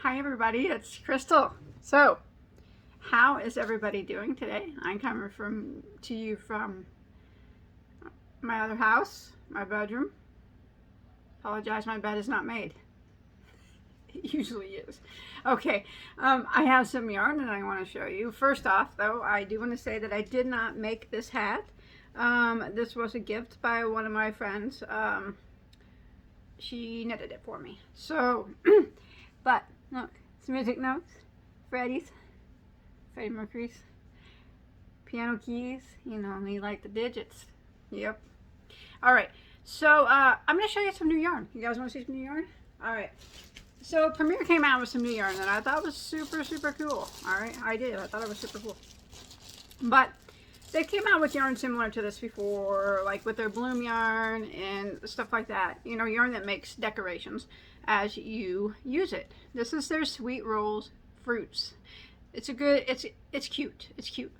Hi everybody, it's Crystal. So, how is everybody doing today? I'm coming to you from my other house, my bedroom. Apologize, my bed is not made. It usually is. Okay, I have some yarn that I want to show you. First off, though, I do want to say that I did not make this hat. This was a gift by one of my friends. She knitted it for me. So, but look, it's music notes, Freddie Mercury's, piano keys, you know, and you like the digits. Yep. All right, so I'm going to show you some new yarn. You guys want to see some new yarn? All right. So Premier came out with some new yarn that I thought was super, super cool. All right, I did. I thought it was super cool. But they came out with yarn similar to this before, like with their bloom yarn and stuff like that. You know, yarn that makes decorations as you use it. This is their Sweet Rolls Fruits. It's a good, it's cute. It's cute.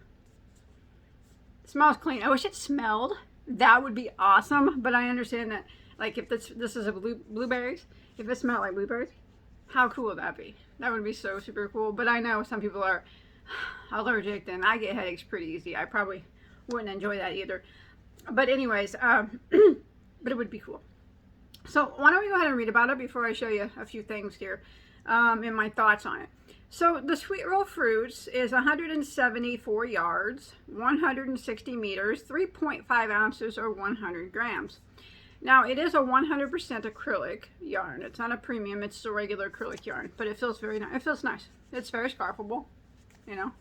It smells clean. I wish it smelled. That would be awesome. But I understand that, like, if this is a blueberries, if it smelled like blueberries, how cool would that be? That would be so super cool. But I know some people are allergic, and I get headaches pretty easy. I probably wouldn't enjoy that either. But anyways, but it would be cool. So why don't we go ahead and read about it before I show you a few things here and my thoughts on it. So the Sweet Roll Fruits is 174 yards, 160 meters, 3.5 ounces, or 100 grams. Now it is a 100% acrylic yarn. It's not a premium, it's a regular acrylic yarn, but it feels very nice. It feels nice. It's very scarfable, you know.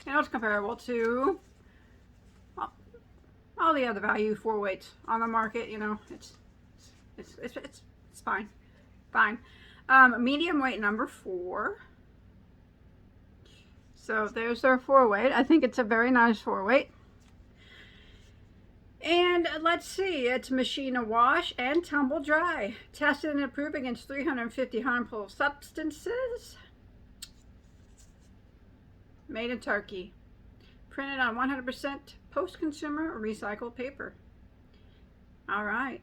And it's comparable to all the other value 4-weights on the market, you know. It's fine. Fine. Medium weight number 4. So there's their 4-weight. I think it's a very nice 4-weight. And let's see, it's machine wash and tumble dry. Tested and approved against 350 harmful substances. Made in Turkey. Printed on 100% post-consumer recycled paper. All right.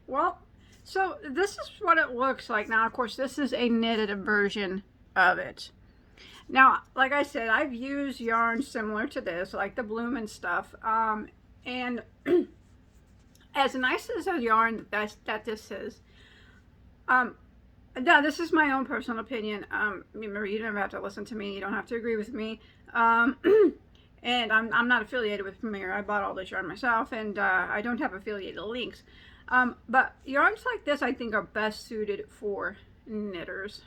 Well, so this is what it looks like. Now, of course, this is a knitted version of it. Now, like I said, I've used yarn similar to this, like the bloom and stuff. And as nice as a yarn that this is, now this is my own personal opinion. Remember, you don't have to listen to me. You don't have to agree with me. And I'm not affiliated with Premier. I bought all this yarn myself, and I don't have affiliated links. But yarns like this, I think, are best suited for knitters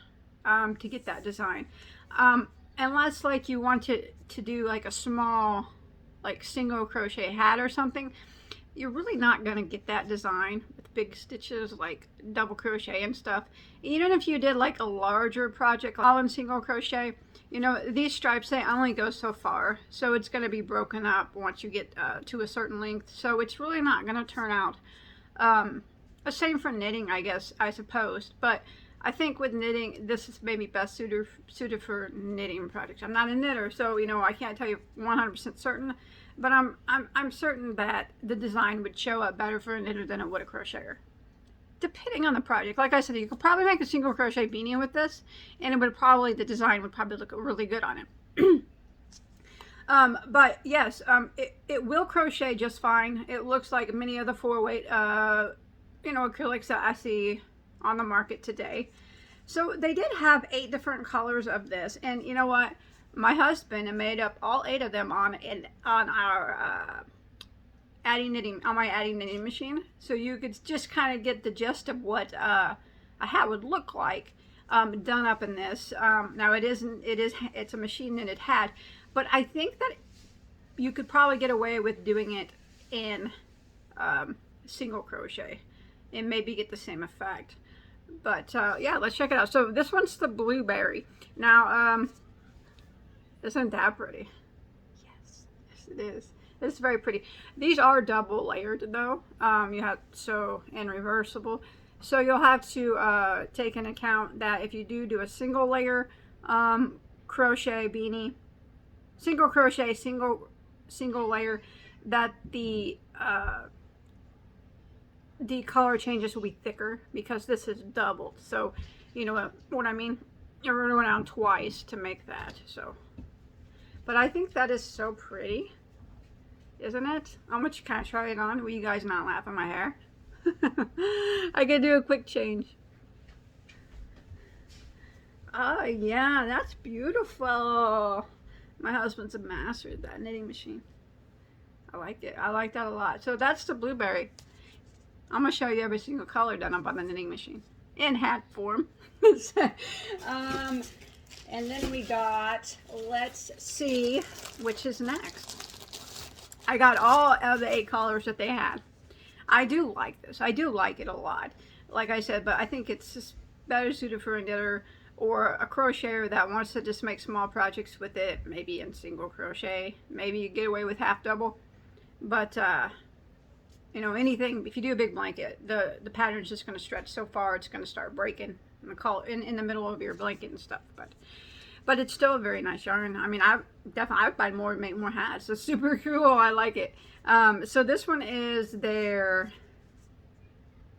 to get that design. Unless, like, you want to do like a small, like, single crochet hat or something, you're really not going to get that design with big stitches like double crochet and stuff. Even if you did like a larger project all in single crochet, you know, these stripes, they only go so far, so it's going to be broken up once you get to a certain length. So it's really not going to turn out the same for knitting, I guess, I suppose. But I think with knitting, this is maybe best suited for knitting projects. I'm not a knitter, so, you know, I can't tell you 100% certain, but I'm certain that the design would show up better for a knitter than it would a crocheter, depending on the project. Like I said, you could probably make a single crochet beanie with this, and the design would probably look really good on it. But yes, it will crochet just fine. It looks like many of the 4-weight, you know, acrylics that I see on the market today. So they did have 8 different colors of this, and you know what? My husband made up all 8 of them on our Addy knitting, on my Addy knitting machine. So you could just kind of get the gist of what a hat would look like done up in this. Now it's a machine knitted hat, but I think that you could probably get away with doing it in single crochet and maybe get the same effect. But yeah, let's check it out. So this one's the blueberry. Now, isn't that pretty? Yes, it is. It's very pretty. These are double layered though. You have and reversible. So you'll have to take into account that if you do a single layer crochet beanie, single crochet, single layer, that the color changes will be thicker because this is doubled. So you know what I mean? I went around twice to make that. So, but I think that is so pretty, isn't it? I'm gonna kind of try it on. Will you guys not laugh at my hair? I could do a quick change. Oh yeah, that's beautiful. My husband's a master at that knitting machine. I like it. I like that a lot. So that's the blueberry. I'm gonna show you every single color done up on the knitting machine in hat form. And then we got, let's see which is next. I got all of the 8 colors that they had. I do like this. I do like it a lot. Like I said, but I think it's just better suited for a knitter or a crocheter that wants to just make small projects with it, maybe in single crochet. Maybe you get away with half double. But, you know, anything, if you do a big blanket, the pattern's just going to stretch so far, it's going to start breaking in the middle of your blanket and stuff. But it's still a very nice yarn. I mean, I would buy more and make more hats. It's super cool. I like it. So this one is their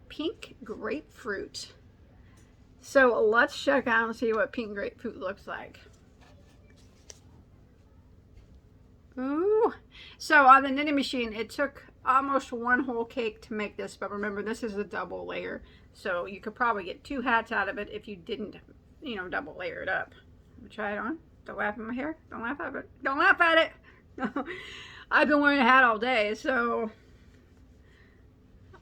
pink grapefruit. So let's check out and see what pink grapefruit looks like. Ooh. So on the knitting machine, it took almost 1 whole cake to make this, but remember, this is a double layer, so you could probably get 2 hats out of it if you didn't, you know, double layer it up. Try it on. Don't laugh at my hair. Don't laugh at it. Don't laugh at it. I've been wearing a hat all day, so.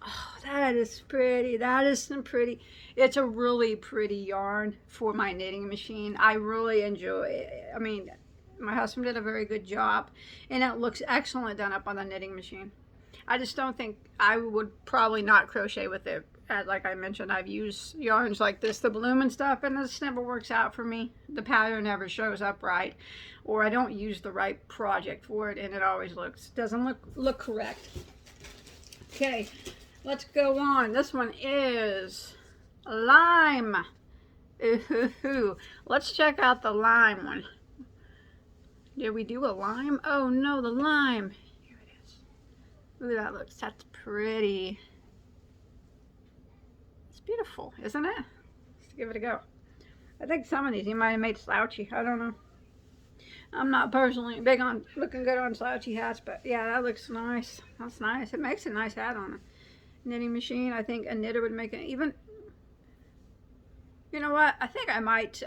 Oh, that is pretty. That is some pretty. It's a really pretty yarn for my knitting machine. I really enjoy it. I mean, my husband did a very good job, and it looks excellent done up on the knitting machine. I just don't think I would probably not crochet with it. Like I mentioned, I've used yarns like this, the bloom and stuff, and this never works out for me. The pattern never shows up right, or I don't use the right project for it, and it always doesn't look correct. Okay, let's go on. This one is lime. Ooh, let's check out the lime one. Did we do a lime? Oh no, the lime. Here it is. Ooh, that's pretty. It's beautiful, isn't it? Let's give it a go. I think some of these you might have made slouchy. I don't know. I'm not personally big on looking good on slouchy hats, but yeah, that looks nice. That's nice. It makes a nice hat on a knitting machine. I think a knitter would make it even. You know what? I think I might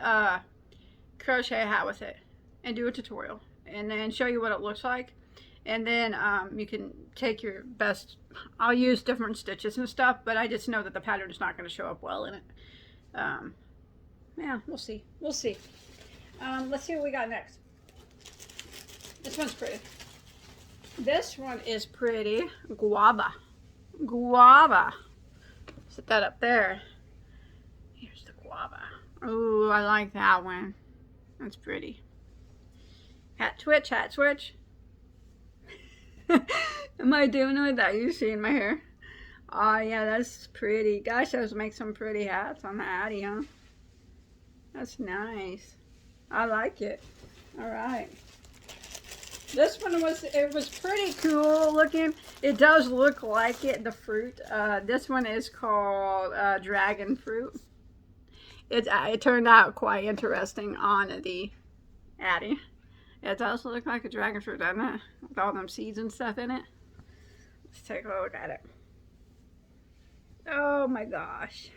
crochet a hat with it and do a tutorial and then show you what it looks like. And then you can take your best, I'll use different stitches and stuff, but I just know that the pattern is not going to show up well in it. Yeah, we'll see. We'll see. Let's see what we got next. This one's pretty. This one is pretty. Guava. Guava. Set that up there. Here's the guava. Ooh, I like that one. That's pretty. Hat switch, hat switch. Am I doing it without you seeing my hair? Oh yeah, that's pretty. Gosh, those make some pretty hats on the Addy, huh? That's nice. I like it. All right. This one was pretty cool looking. It does look like it, the fruit. This one is called dragon fruit. It turned out quite interesting on the Addy. It does look like a dragon fruit, doesn't it? With all them seeds and stuff in it. Let's take a look at it. Oh my gosh.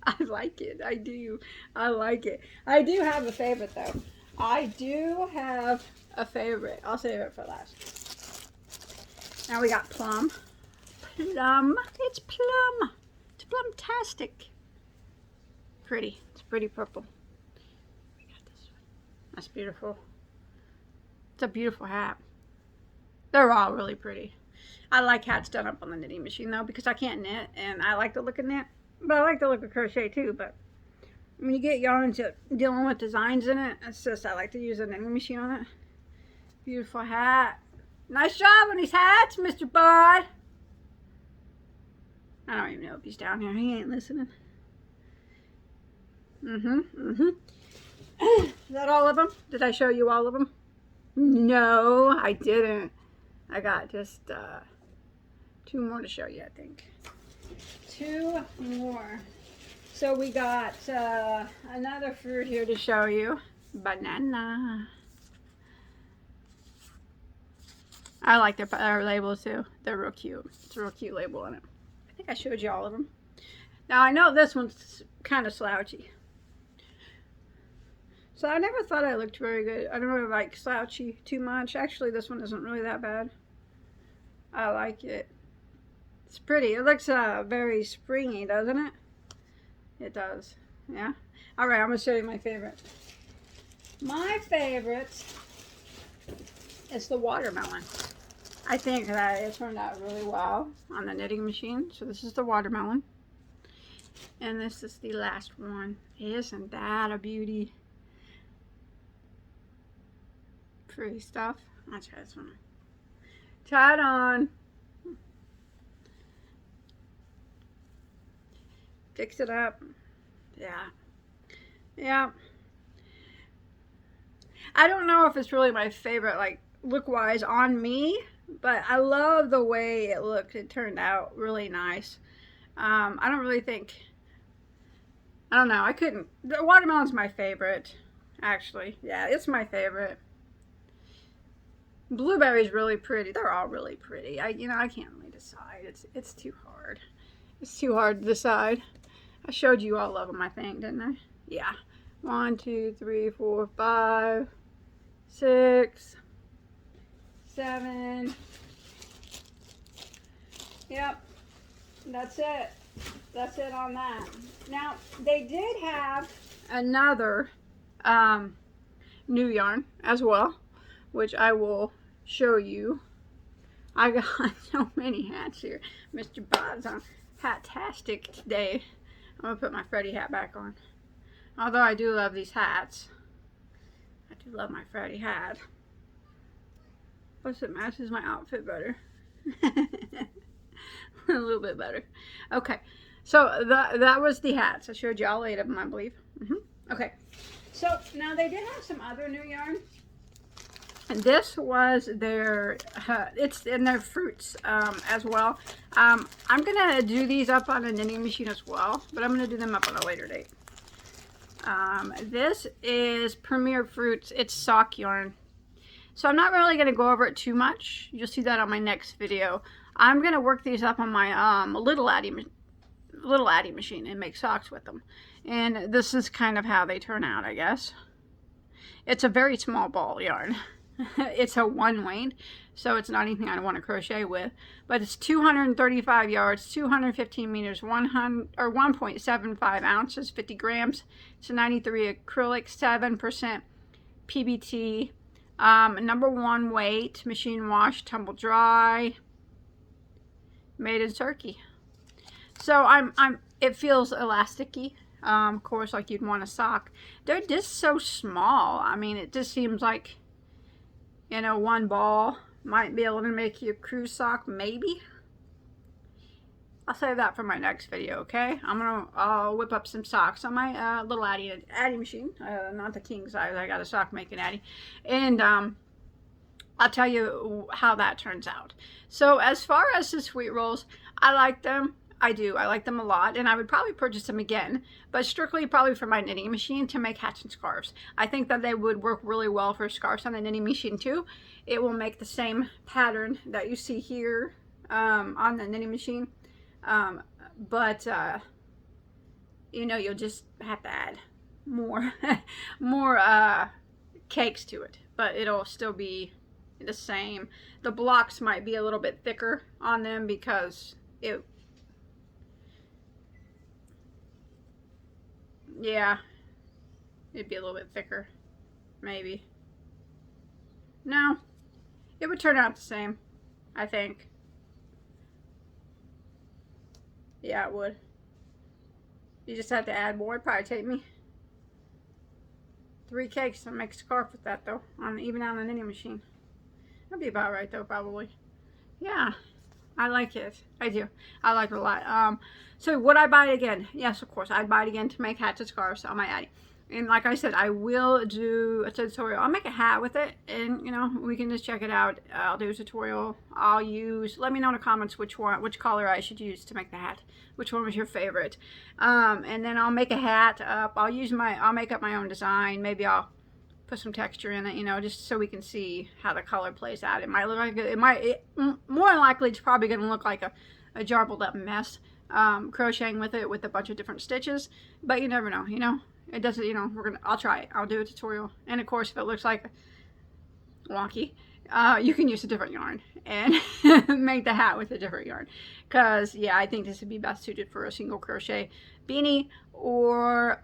I like it. I do. I like it. I do have a favorite though. I do have a favorite. I'll save it for last. Now we got plum. Plum. It's plum. It's plum-tastic. Pretty. It's pretty purple. We got this one. That's beautiful. It's a beautiful hat. They're all really pretty. I like hats done up on the knitting machine though because I can't knit and I like the look of knit. But I like the look of crochet too. But when you get yarns that dealing with designs in it, it's just I like to use a knitting machine on it. Beautiful hat. Nice job on these hats, Mr. Bud. I don't even know if he's down here. He ain't listening. Is that all of them? Did I show you all of them? No, I didn't. I got just 2 more to show you, I think. 2 more. So we got another fruit here to show you. Banana. I like their labels too. They're real cute. It's a real cute label on it. I think I showed you all of them. Now I know this one's kind of slouchy. So I never thought I looked very good. I don't really like slouchy too much. Actually, this one isn't really that bad. I like it. It's pretty. It looks very springy, doesn't it? It does. Yeah. All right, I'm going to show you my favorite. My favorite is the watermelon. I think that it turned out really well on the knitting machine. So this is the watermelon. And this is the last one. Isn't that a beauty? Pretty stuff. I'll try this one. Try it on. Fix it up. Yeah. Yeah. I don't know if it's really my favorite, like, look-wise on me, but I love the way it looked. It turned out really nice. I don't really think, I don't know, the watermelon's my favorite, actually. Yeah, it's my favorite. Blueberry's really pretty. They're all really pretty. I can't really decide. It's too hard. It's too hard to decide. I showed you all of them, I think, didn't I? Yeah. 1, 2, 3, 4, 5, 6, 7. Yep. That's it. That's it on that. Now, they did have another new yarn as well, which I will show you. I got so many hats here. Mr. Bob's on hat-tastic today. I'm going to put my Freddy hat back on. Although I do love these hats. I do love my Freddy hat. Plus it matches my outfit better. A little bit better. Okay. So that was the hats. I showed you all 8 of them, I believe. Okay. So now they did have some other new yarn. And this was their, it's in their fruits as well. I'm going to do these up on a knitting machine as well, but I'm going to do them up on a later date. This is Premier Fruits. It's sock yarn. So I'm not really going to go over it too much. You'll see that on my next video. I'm going to work these up on my little Addie machine and make socks with them. And this is kind of how they turn out, I guess. It's a very small ball yarn. It's a 1 weight, so it's not anything I want to crochet with. But it's 235 yards, 215 meters, 1.75 ounces, 50 grams. It's a 93 acrylic, 7% PBT. Number 1 weight, machine wash, tumble dry, made in Turkey. So it feels elasticy. Of course, like you'd want a sock. They're just so small. I mean, it just seems like, you know, 1 ball might be able to make you a cruise sock, maybe. I'll save that for my next video, okay? I'll whip up some socks on my little Addie machine. Not the king size. I got a sock making Addie. And I'll tell you how that turns out. So as far as the sweet rolls, I like them. I do. I like them a lot, and I would probably purchase them again, but strictly probably for my knitting machine to make hats and scarves. I think that they would work really well for scarves on the knitting machine too. It will make the same pattern that you see here on the knitting machine, but you know, you'll just have to add more cakes to it, but it'll still be the same. The blocks might be a little bit thicker on them because yeah, it'd be a little bit thicker, maybe. No, it would turn out the same, I think. Yeah, it would. You just have to add more. It'd probably take me 3 cakes to make a scarf with that, though, even on the knitting machine. That'd be about right, though, probably. Yeah, I like it. I do. I like it a lot. So would I buy it again? Yes, of course. I'd buy it again to make hats and scarves on my Addie. And like I said, I will do a tutorial. I'll make a hat with it, and you know, we can just check it out. I'll do a tutorial. I'll use, let me know in the comments which color I should use to make the hat. Which one was your favorite? And then I'll make a hat up. I'll make up my own design. Maybe I'll put some texture in it, you know, just so we can see how the color plays out. It might look like more than likely it's probably going to look like a jumbled up mess, crocheting with it with a bunch of different stitches, but you never know, you know. It doesn't, you know, I'll try it. I'll do a tutorial. And of course, if it looks like wonky, you can use a different yarn and make the hat with a different yarn. Because, yeah, I think this would be best suited for a single crochet beanie or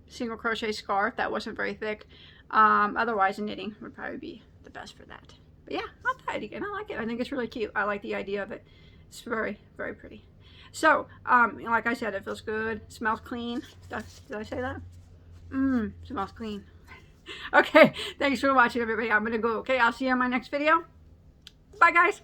single crochet scarf that wasn't very thick. Otherwise, knitting would probably be the best for that. But yeah, I'll try it again. I like it. I think it's really cute. I like the idea of it. It's very, very pretty. So, like I said, it feels good. Smells clean. Did I say that? Smells clean. Okay, thanks for watching, everybody. I'm going to go, okay? I'll see you in my next video. Bye, guys.